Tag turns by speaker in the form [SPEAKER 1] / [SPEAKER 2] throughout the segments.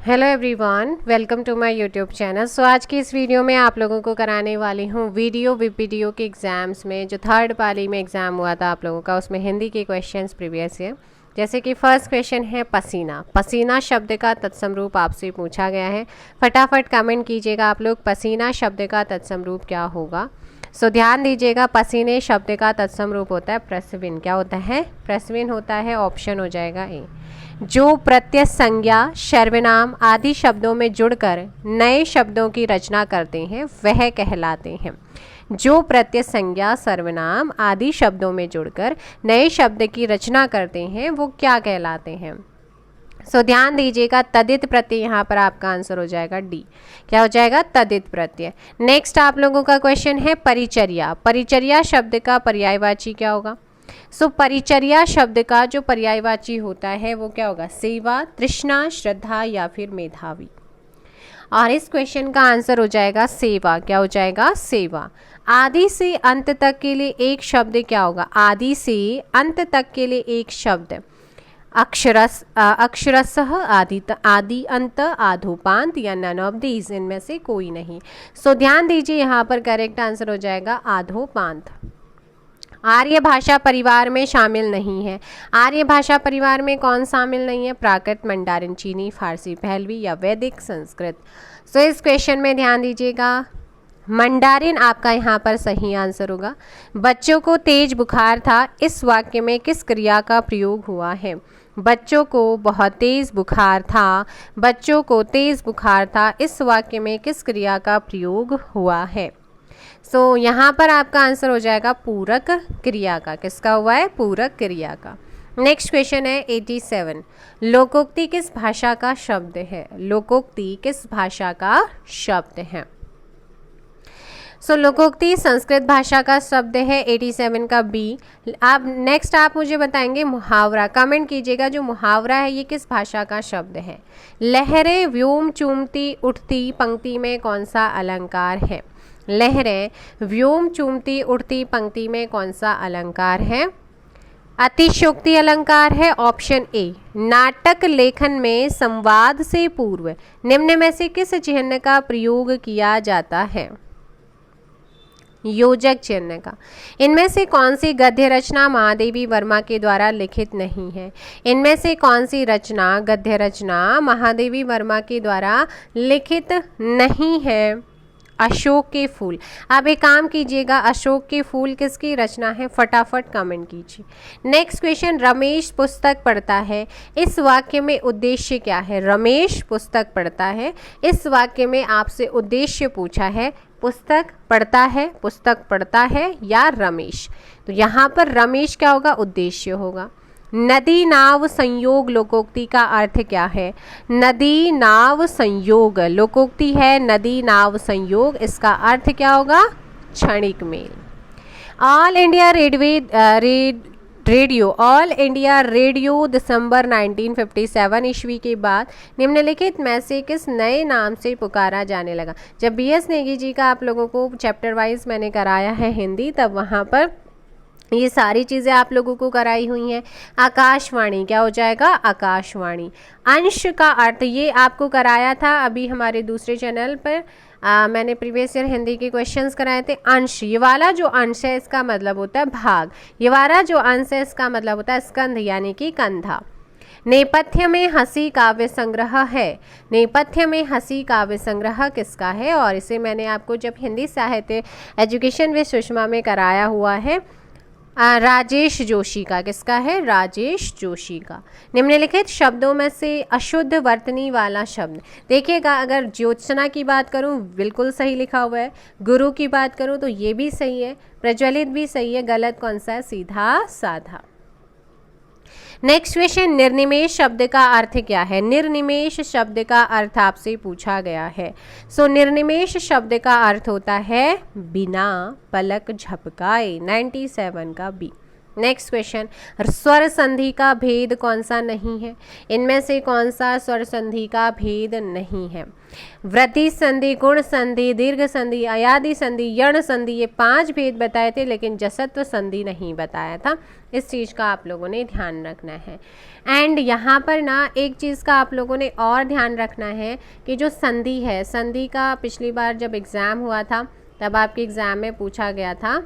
[SPEAKER 1] Hello everyone, welcome to my YouTube channel. So आज की इस वीडियो में आप लोगों को कराने वाली हूँ वीडियो वीपीडीओ के एग्ज़ाम्स में जो थर्ड पाली में एग्ज़ाम हुआ था आप लोगों का, उसमें हिंदी के क्वेश्चंस प्रीवियस ईयर। जैसे कि फर्स्ट क्वेश्चन है पसीना। पसीना शब्द का तत्सम रूप आपसे पूछा गया है। फटाफट कमेंट कीजिएगा आप लोग, पसीना शब्द का तत्सम रूप क्या होगा। सो ध्यान दीजिएगा, पसीने शब्द का तत्सम रूप होता है प्रस्विन। क्या होता है? प्रस्विन होता है। ऑप्शन हो जाएगा ए। जो प्रत्यय संज्ञा सर्वनाम आदि शब्दों में जुड़कर नए शब्दों की रचना करते हैं वह कहलाते हैं। जो प्रत्यय संज्ञा सर्वनाम आदि शब्दों में जुड़कर नए शब्द की रचना करते हैं वो क्या कहलाते हैं? सो ध्यान दीजिएगा, तदित प्रत्यय यहाँ पर आपका आंसर हो जाएगा डी। क्या हो जाएगा? तदित प्रत्यय। नेक्स्ट आप लोगों का क्वेश्चन है परिचर्या। परिचर्या शब्द का पर्यायवाची क्या होगा? सो परिचर्या शब्द का जो पर्यायवाची होता है वो क्या होगा? सेवा, तृष्णा, श्रद्धा या फिर मेधावी। और इस क्वेश्चन का आंसर हो जाएगा सेवा। क्या हो जाएगा? सेवा। आदि से अंत तक के लिए एक शब्द क्या होगा? आदि से अंत तक के लिए एक शब्द अक्षरसः, आदि अंत, आधोपांत या नन ऑफ दीज, इनमें से कोई नहीं। सो ध्यान दीजिए, यहाँ पर करेक्ट आंसर हो जाएगा आधोपांत। आर्य भाषा परिवार में शामिल नहीं है। आर्य भाषा परिवार में कौन शामिल नहीं है? प्राकृत, मंडारिन, चीनी, फारसी, पहलवी या वैदिक संस्कृत। सो इस क्वेश्चन में ध्यान दीजिएगा, मंडारिन आपका यहाँ पर सही आंसर होगा। बच्चों को तेज बुखार था, इस वाक्य में किस क्रिया का प्रयोग हुआ है? बच्चों को बहुत तेज बुखार था, बच्चों को तेज बुखार था, इस वाक्य में किस क्रिया का प्रयोग हुआ है? सो यहाँ पर आपका आंसर हो जाएगा पूरक क्रिया का। किसका हुआ है? पूरक क्रिया का। नेक्स्ट क्वेश्चन है 87। लोकोक्ति किस भाषा का शब्द है? लोकोक्ति किस भाषा का शब्द है? सो लोकोक्ति संस्कृत भाषा का शब्द है। 87 का बी। आप नेक्स्ट आप मुझे बताएंगे मुहावरा। कमेंट कीजिएगा, जो मुहावरा है ये किस भाषा का शब्द है? लहरें व्योम चूमती उठती पंक्ति में कौन सा अलंकार है? लहरें व्योम चूमती उठती पंक्ति में कौन सा अलंकार है? अतिशयोक्ति अलंकार है। Option A. नाटक लेखन में संवाद से पूर्व निम्न में से किस चिन्ह का प्रयोग किया जाता है? योजक चिन्ह का। इनमें से कौन सी गद्य रचना महादेवी वर्मा के द्वारा लिखित नहीं है? इनमें से कौन सी रचना, गद्य रचना महादेवी वर्मा के द्वारा लिखित नहीं है? अशोक के फूल। अब एक काम कीजिएगा, अशोक के फूल किसकी रचना है? फटाफट कमेंट कीजिए। नेक्स्ट क्वेश्चन, रमेश पुस्तक पढ़ता है, इस वाक्य में उद्देश्य क्या है? रमेश पुस्तक पढ़ता है, इस वाक्य में आपसे उद्देश्य पूछा है। पुस्तक पढ़ता है या रमेश? तो यहाँ पर रमेश क्या होगा? उद्देश्य होगा। नदी नाव संयोग लोकोक्ति का अर्थ क्या है? नदी नाव संयोग लोकोक्ति है। नदी नाव संयोग, इसका अर्थ क्या होगा? क्षणिक मेल। ऑल इंडिया रेडियो दिसंबर 1957 ईस्वी के बाद निम्नलिखित में से किस नए नाम से पुकारा जाने लगा? जब बीएस नेगी जी का आप लोगों को चैप्टर वाइज मैंने कराया है हिंदी, तब वहाँ पर ये सारी चीज़ें आप लोगों को कराई हुई हैं। आकाशवाणी क्या हो जाएगा? आकाशवाणी। अंश का अर्थ ये आपको कराया था अभी हमारे दूसरे चैनल पर। मैंने प्रीवियस ईयर हिंदी के क्वेश्चंस कराए थे। अंश, ये वाला जो अंश है इसका मतलब होता है भाग, ये वाला जो अंश है इसका मतलब होता है स्कंध यानी कि कंधा। नेपथ्य में हंसी काव्य संग्रह है। नेपथ्य में हंसी काव्य संग्रह किसका है? और इसे मैंने आपको जब हिंदी साहित्य एजुकेशन विद सुषमा में कराया हुआ है, राजेश जोशी का। किसका है? राजेश जोशी का। निम्नलिखित शब्दों में से अशुद्ध वर्तनी वाला शब्द, देखिएगा, अगर ज्योत्सना की बात करूं बिल्कुल सही लिखा हुआ है, गुरु की बात करूं तो ये भी सही है, प्रज्वलित भी सही है, गलत कौन सा है? सीधा साधा। नेक्स्ट क्वेश्चन, निर्निमेष शब्द का अर्थ क्या है? निर्निमेष शब्द का अर्थ आपसे पूछा गया है। सो निर्निमेष शब्द का अर्थ होता है बिना पलक झपकाए। 97 का बी। नेक्स्ट क्वेश्चन, स्वर संधि का भेद कौन सा नहीं है? इनमें से कौन सा स्वर संधि का भेद नहीं है? वृद्धि संधि, गुण संधि, दीर्घ संधि, अयादि संधि, यण संधि, ये 5 भेद बताए थे, लेकिन जसत्व संधि नहीं बताया था। इस चीज़ का आप लोगों ने ध्यान रखना है। एंड यहाँ पर ना एक चीज़ का आप लोगों ने और ध्यान रखना है कि जो संधि है, संधि का पिछली बार जब एग्ज़ाम हुआ था तब आपके एग्ज़ाम में पूछा गया था।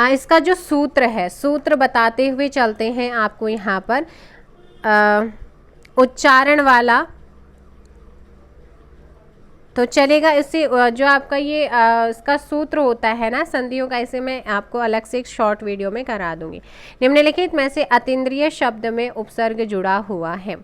[SPEAKER 1] इसका जो सूत्र है, सूत्र बताते हुए चलते हैं आपको यहाँ पर उच्चारण वाला तो चलेगा। इससे जो आपका ये इसका सूत्र होता है ना संधियों का, इसे मैं आपको अलग से एक शॉर्ट वीडियो में करा दूंगी। निम्नलिखित में से अतीन्द्रिय शब्द में उपसर्ग जुड़ा हुआ है।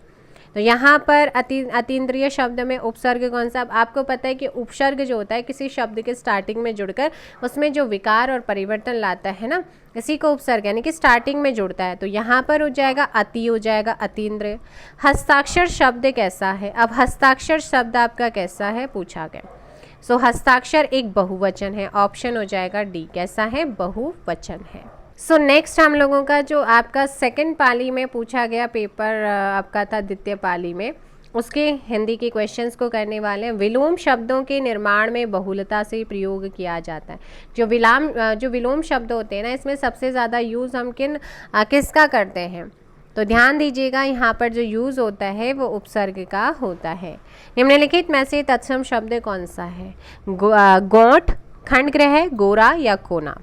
[SPEAKER 1] तो यहाँ पर अतीन्द्रिय शब्द में उपसर्ग कौन सा? आपको पता है कि उपसर्ग जो होता है किसी शब्द के स्टार्टिंग में जुड़कर उसमें जो विकार और परिवर्तन लाता है ना, इसी को उपसर्ग यानी कि स्टार्टिंग में जुड़ता है। तो यहाँ पर हो जाएगा अति, हो जाएगा अतीन्द्रिय। हस्ताक्षर शब्द कैसा है? अब हस्ताक्षर शब्द आपका कैसा है पूछा गया। सो हस्ताक्षर एक बहुवचन है, ऑप्शन हो जाएगा डी। कैसा है? बहुवचन है। सो नेक्स्ट हम लोगों का जो आपका सेकंड पाली में पूछा गया पेपर आपका था द्वितीय पाली में, उसके हिंदी के क्वेश्चंस को करने वाले हैं। विलोम शब्दों के निर्माण में बहुलता से प्रयोग किया जाता है। जो विलोम शब्द होते हैं ना, इसमें सबसे ज़्यादा यूज़ हम किसका करते हैं? तो ध्यान दीजिएगा, यहाँ पर जो यूज़ होता है वो उपसर्ग का होता है। निम्नलिखित में से तत्सम शब्द कौन सा है? गोंठ, खंडग्रह, गोरा या कोना?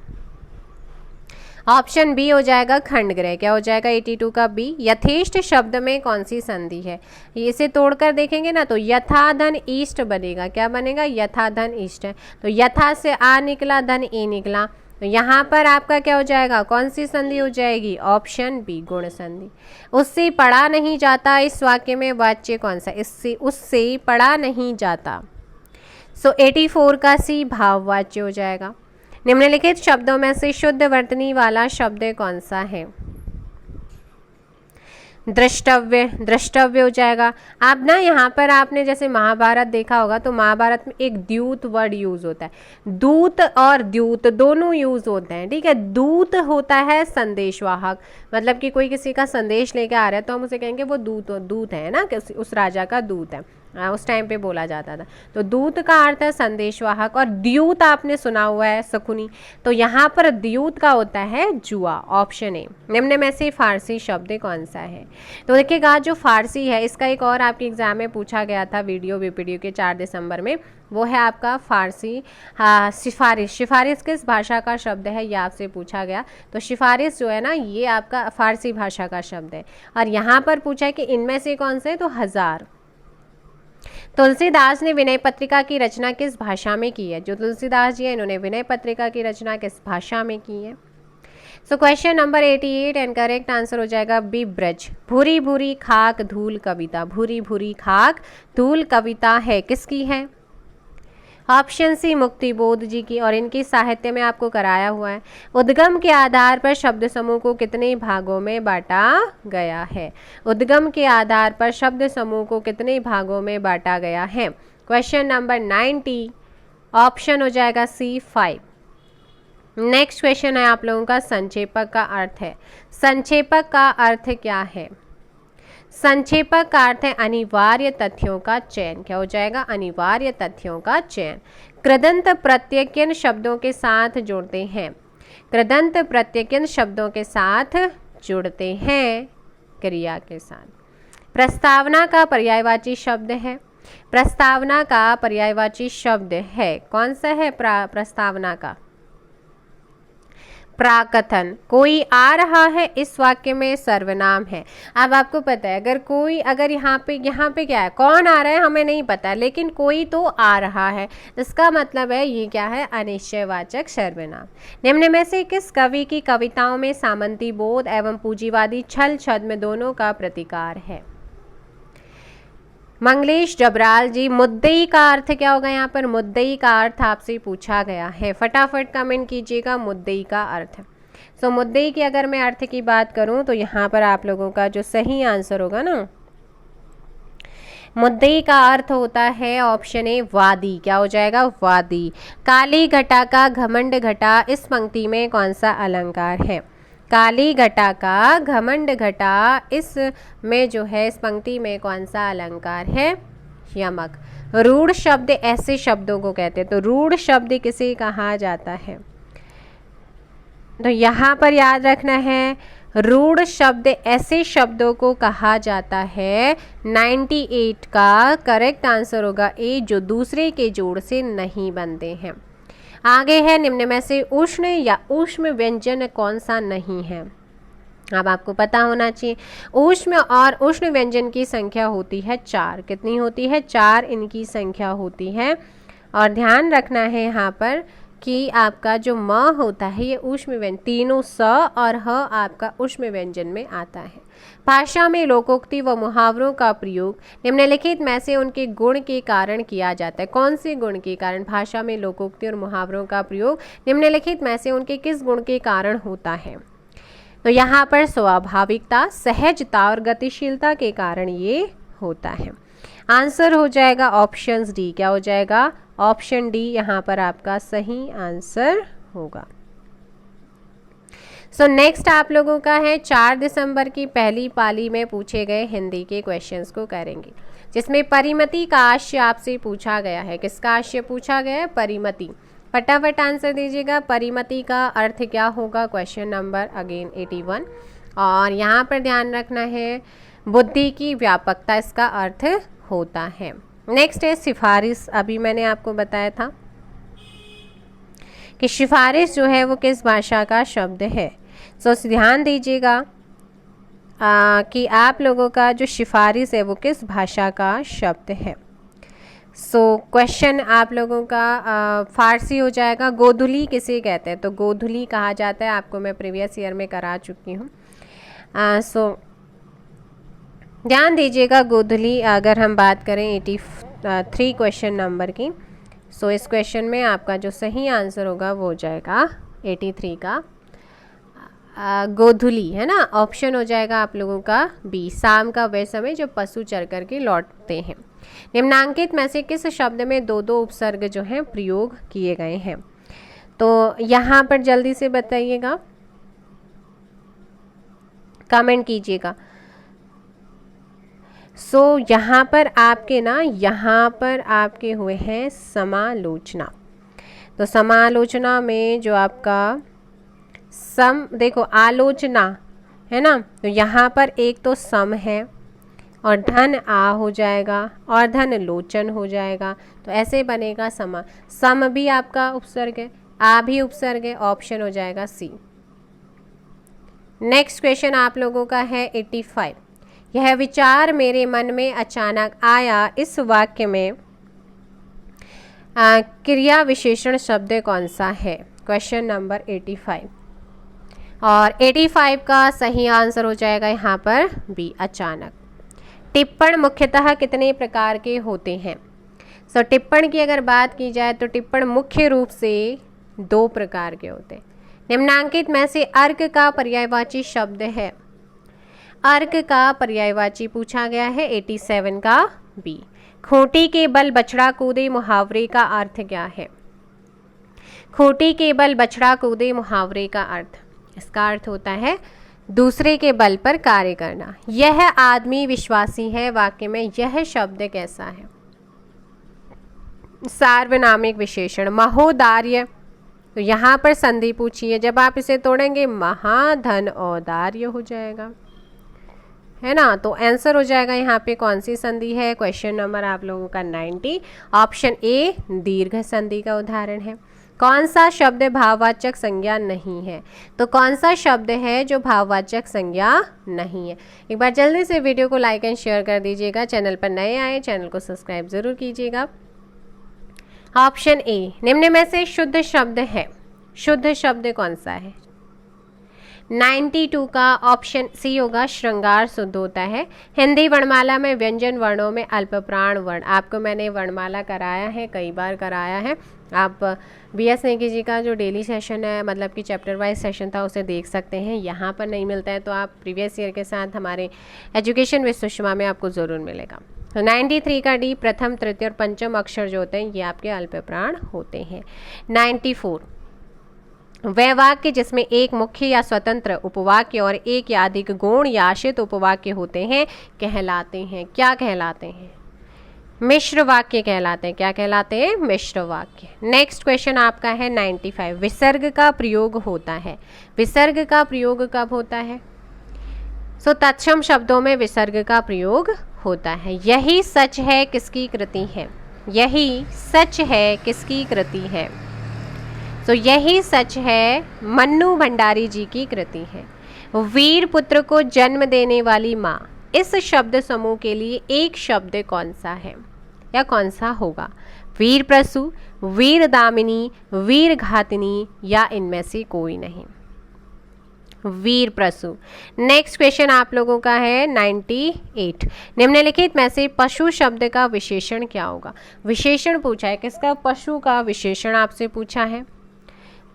[SPEAKER 1] ऑप्शन बी हो जाएगा खंडग्रह। क्या हो जाएगा? 82 का बी। यथेष्ट शब्द में कौन सी संधि है? इसे तोड़कर देखेंगे ना तो यथा धन ईष्ट बनेगा। क्या बनेगा? यथा धन ईष्ट है। तो यथा से आ निकला, धन ई निकला, तो यहाँ पर आपका क्या हो जाएगा? कौन सी संधि हो जाएगी? ऑप्शन बी, गुण संधि। उससे पढ़ा नहीं जाता, इस वाक्य में वाच्य कौन सा? इससे, उससे पढ़ा नहीं जाता। सो 84 का सी, भाववाच्य हो जाएगा। निम्नलिखित शब्दों में से शुद्ध वर्तनी वाला शब्द कौन सा है? द्रष्टव्य, द्रष्टव्य हो जाएगा। आप ना यहाँ पर आपने जैसे महाभारत देखा होगा तो महाभारत में एक द्यूत वर्ड यूज होता है। दूत और द्यूत दोनों यूज होते हैं, ठीक है। दूत होता है संदेशवाहक, मतलब कि कोई किसी का संदेश लेके आ रहा है तो हम उसे कहेंगे वो दूत है ना, उस राजा का दूत है, उस टाइम पे बोला जाता था। तो दूत का अर्थ है संदेशवाहक। और द्यूत आपने सुना हुआ है शकुनी, तो यहाँ पर द्यूत का होता है जुआ। Option A. निम्न में से फारसी शब्द कौन सा है? तो देखिएगा, जो फारसी है इसका एक और आपके एग्जाम में पूछा गया था वीडियो वीपीडीओ के 4 दिसंबर में, वो है आपका फारसी। सिफारिश, सिफारिश किस भाषा का शब्द है ये आपसे पूछा गया। तो सिफारिश जो है ना ये आपका फारसी भाषा का शब्द है। और यहाँ पर पूछा है कि इनमें से कौन से? तो हजार। तुलसीदास ने विनय पत्रिका की रचना किस भाषा में की है? जो तुलसीदास जी है इन्होंने विनय पत्रिका की रचना किस भाषा में की है? So question number 88 and correct answer हो जाएगा बी, ब्रज। भूरी भूरी खाक धूल कविता, भूरी भूरी खाक धूल कविता है किसकी है? ऑप्शन सी, मुक्तिबोध जी की। और इनकी साहित्य में आपको कराया हुआ है। उद्गम के आधार पर शब्द समूह को कितने भागों में बांटा गया है? उद्गम के आधार पर शब्द समूह को कितने भागों में बांटा गया है? क्वेश्चन नंबर 90, ऑप्शन हो जाएगा सी, 5। नेक्स्ट क्वेश्चन है आप लोगों का संक्षेपक का अर्थ है। संक्षेपक का अर्थ क्या है? संक्षेपक का अर्थ है अनिवार्य तथ्यों का चयन। क्या हो जाएगा? अनिवार्य तथ्यों का चयन। कृदंत प्रत्यय किन शब्दों के साथ जुड़ते हैं? कृदंत प्रत्यय किन शब्दों के साथ जुड़ते हैं? क्रिया के साथ। प्रस्तावना का पर्यायवाची शब्द है। प्रस्तावना का पर्यायवाची शब्द है कौन सा है? प्रस्तावना का प्राकथन। कोई आ रहा है इस वाक्य में सर्वनाम है। अब आपको पता है अगर यहाँ पे क्या है? कौन आ रहा है हमें नहीं पता, लेकिन कोई तो आ रहा है, इसका मतलब है ये क्या है? अनिश्चयवाचक सर्वनाम। निम्न में से किस कवि की कविताओं में सामंती बोध एवं पूंजीवादी छल छद्म दोनों का प्रतिकार है? मंगलेश डबराल जी। मुद्दई का अर्थ क्या होगा? यहाँ पर मुद्दई का अर्थ आपसे पूछा गया है, फटाफट कमेंट कीजिएगा मुद्दई का अर्थ। सो मुद्दई की अगर मैं अर्थ की बात करूँ तो यहाँ पर आप लोगों का जो सही आंसर होगा ना, मुद्दई का अर्थ होता है ऑप्शन ए वादी, क्या हो जाएगा वादी। काली घटा का घमंड घटा, इस पंक्ति में कौन सा अलंकार है? काली घटा का घमंड घटा, इस में जो है इस पंक्ति में कौन सा अलंकार है? यमक। रूढ़ शब्द ऐसे शब्दों को कहते हैं, तो रूढ़ शब्द किसे कहा जाता है? तो यहाँ पर याद रखना है रूढ़ शब्द ऐसे शब्दों को कहा जाता है। 98 का करेक्ट आंसर होगा ए, जो दूसरे के जोड़ से नहीं बनते हैं। आगे है निम्न में से उष्ण या ऊष्म व्यंजन कौन सा नहीं है? अब आपको पता होना चाहिए ऊष्म और उष्ण व्यंजन की संख्या होती है 4। कितनी होती है? 4 इनकी संख्या होती है। और ध्यान रखना है यहाँ पर कि आपका जो म होता है ये ऊष्म व्यंजन, तीनों स और ह आपका ऊष्म व्यंजन में आता है। भाषा में लोकोक्ति व मुहावरों का प्रयोग निम्नलिखित में से उनके गुण के कारण किया जाता है। कौन से गुण के कारण भाषा में लोकोक्ति और मुहावरों का प्रयोग निम्नलिखित में से उनके किस गुण के कारण होता है? तो यहाँ पर स्वाभाविकता, सहजता और गतिशीलता के कारण ये होता है। आंसर हो जाएगा ऑप्शन डी। क्या हो जाएगा? ऑप्शन डी यहाँ पर आपका सही आंसर होगा। सो नेक्स्ट आप लोगों का है 4 दिसंबर की पहली पाली में पूछे गए हिंदी के क्वेश्चंस को करेंगे, जिसमें परिमति का आशय आपसे पूछा गया है। किसका आशय पूछा गया है? परिमति। फटाफट आंसर दीजिएगा। परिमति का अर्थ क्या होगा? Question number again 81। और यहाँ पर ध्यान रखना है बुद्धि की व्यापकता इसका अर्थ होता है। नेक्स्ट है सिफारिश। अभी मैंने आपको बताया था कि सिफारिश जो है वो किस भाषा का शब्द है। सो ध्यान दीजिएगा कि आप लोगों का जो सिफारिश है वो किस भाषा का शब्द है। सो क्वेश्चन आप लोगों का फारसी हो जाएगा। गोधुली किसे कहते हैं? तो गोधुली कहा जाता है, आपको मैं प्रीवियस ईयर में करा चुकी हूँ। सो ध्यान दीजिएगा गोधुली अगर हम बात करें 83 क्वेश्चन नंबर की, सो इस क्वेश्चन में आपका जो सही आंसर होगा वो हो जाएगा 83 का गोधुली, है ना। ऑप्शन हो जाएगा आप लोगों का बी, शाम का वह समय जो पशु चर कर के लौटते हैं। निम्नांकित में से किस शब्द में 2 उपसर्ग जो हैं प्रयोग किए गए हैं? तो यहाँ पर जल्दी से बताइएगा, कमेंट कीजिएगा। सो यहाँ पर आपके हुए हैं समालोचना। तो समालोचना में जो आपका देखो आलोचना है ना, तो यहाँ पर एक तो सम है और धन आ हो जाएगा और धन लोचन हो जाएगा, तो ऐसे बनेगा समा। सम भी आपका उपसर्ग है, आ भी उपसर्ग है, ऑप्शन हो जाएगा सी। नेक्स्ट क्वेश्चन आप लोगों का है 85। यह विचार मेरे मन में अचानक आया, इस वाक्य में क्रिया विशेषण शब्द कौन सा है? Question number 85। और 85 का सही आंसर हो जाएगा यहाँ पर बी, अचानक। टिप्पण मुख्यतः कितने प्रकार के होते हैं? सो टिप्पण की अगर बात की जाए तो टिप्पण मुख्य रूप से 2 प्रकार के होते हैं। निम्नांकित में से अर्क का पर्यायवाची शब्द है। अर्क का पर्यायवाची पूछा गया है 87 का बी। खूंटी के बल बछड़ा कूदे मुहावरे का अर्थ क्या है? खूंटी के बल बछड़ा कूदे मुहावरे का अर्थ, इसका अर्थ होता है दूसरे के बल पर कार्य करना। यह आदमी विश्वासी है, वाक्य में यह शब्द कैसा है? सार्वनामिक विशेषण। महोदार्य, तो यहाँ पर संधि पूछी है, जब आप इसे तोड़ेंगे महाधन औदार्य हो जाएगा, है ना। तो आंसर हो जाएगा यहाँ पे कौन सी संधि है? क्वेश्चन नंबर आप लोगों का 90, ऑप्शन ए दीर्घ संधि का उदाहरण है। कौन सा शब्द भाववाचक संज्ञा नहीं है? तो कौन सा शब्द है जो भाववाचक संज्ञा नहीं है? एक बार जल्दी से वीडियो को लाइक एंड शेयर कर दीजिएगा। चैनल पर नए आए चैनल को सब्सक्राइब जरूर कीजिएगा। ऑप्शन ए, निम्न में से शुद्ध शब्द है। शुद्ध शब्द कौन सा है? 92 का ऑप्शन सी होगा, श्रृंगार शुद्ध होता है। हिंदी वर्णमाला में व्यंजन वर्णों में अल्प प्राण वर्ण, आपको मैंने वर्णमाला कराया है, कई बार कराया है। आप BS नेगी जी का जो डेली सेशन है, मतलब कि चैप्टर वाइज सेशन था, उसे देख सकते हैं। यहाँ पर नहीं मिलता है तो आप प्रीवियस ईयर के साथ हमारे एजुकेशन विद सुषमा में आपको ज़रूर मिलेगा। तो 93 का डी, प्रथम तृतीय और पंचम अक्षर जो होते हैं ये आपके अल्प प्राण होते हैं। 94, वह वाक्य जिसमें एक मुख्य या स्वतंत्र उपवाक्य और एक या अधिक गौण या आश्रित उपवाक्य होते हैं कहलाते हैं, क्या कहलाते हैं? मिश्र वाक्य कहलाते हैं। क्या कहलाते हैं? मिश्र वाक्य। नेक्स्ट क्वेश्चन आपका है 95, विसर्ग का प्रयोग होता है। विसर्ग का प्रयोग कब होता है? सो तत्सम शब्दों में विसर्ग का प्रयोग होता है। यही सच है किसकी कृति है? यही सच है किसकी कृति है? सो यही सच है मन्नू भंडारी जी की कृति है। वीर पुत्र को जन्म देने वाली माँ, इस शब्द समूह के लिए एक शब्द कौन सा है या कौन सा होगा? वीर प्रसू, वीर दामिनी, वीर घातिनी या इनमें से कोई नहीं? वीर प्रसू। नेक्स्ट क्वेश्चन आप लोगों का है 98, निम्नलिखित में से पशु शब्द का विशेषण क्या होगा? विशेषण पूछा है, किसका? पशु का विशेषण आपसे पूछा है।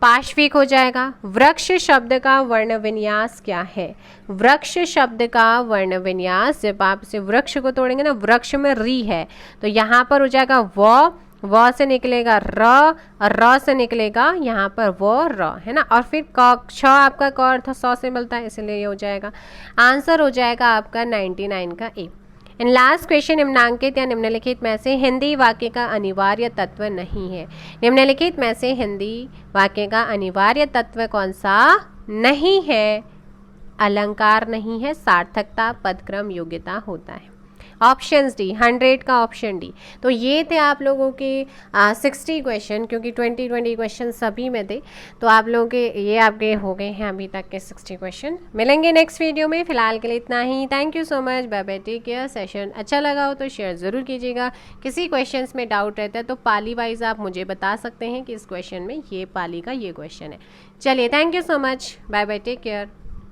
[SPEAKER 1] पाश्विक हो जाएगा। वृक्ष शब्द का वर्ण विन्यास क्या है? वृक्ष शब्द का वर्ण विन्यास, जब आप इसे वृक्ष को तोड़ेंगे ना, वृक्ष में री है तो यहाँ पर हो जाएगा व से निकलेगा र, और र से निकलेगा यहाँ पर र है ना, और फिर क छ आपका क अर्थ 100 से मिलता है, इसलिए ये हो जाएगा। आंसर हो जाएगा आपका 99 का ए। इन लास्ट क्वेश्चन, निम्नांकित या निम्नलिखित में से हिंदी वाक्य का अनिवार्य तत्व नहीं है। निम्नलिखित में से हिंदी वाक्य का अनिवार्य तत्व कौन सा नहीं है? अलंकार नहीं है, सार्थकता, पदक्रम, योग्यता होता है। ऑप्शंस डी, 100 का ऑप्शन डी। तो ये थे आप लोगों के 60 क्वेश्चन, क्योंकि 20 क्वेश्चन सभी में थे, तो आप लोगों के ये आपके हो गए हैं अभी तक के 60 क्वेश्चन। मिलेंगे नेक्स्ट वीडियो में, फिलहाल के लिए इतना ही। Thank you so much, bye bye, take care. Session अच्छा लगा हो तो शेयर ज़रूर कीजिएगा। किसी क्वेश्चन में डाउट रहता है तो पाली वाइज आप मुझे बता सकते हैं कि इस क्वेश्चन में ये पाली का ये क्वेश्चन है। चलिए, thank you so much, bye bye, take care.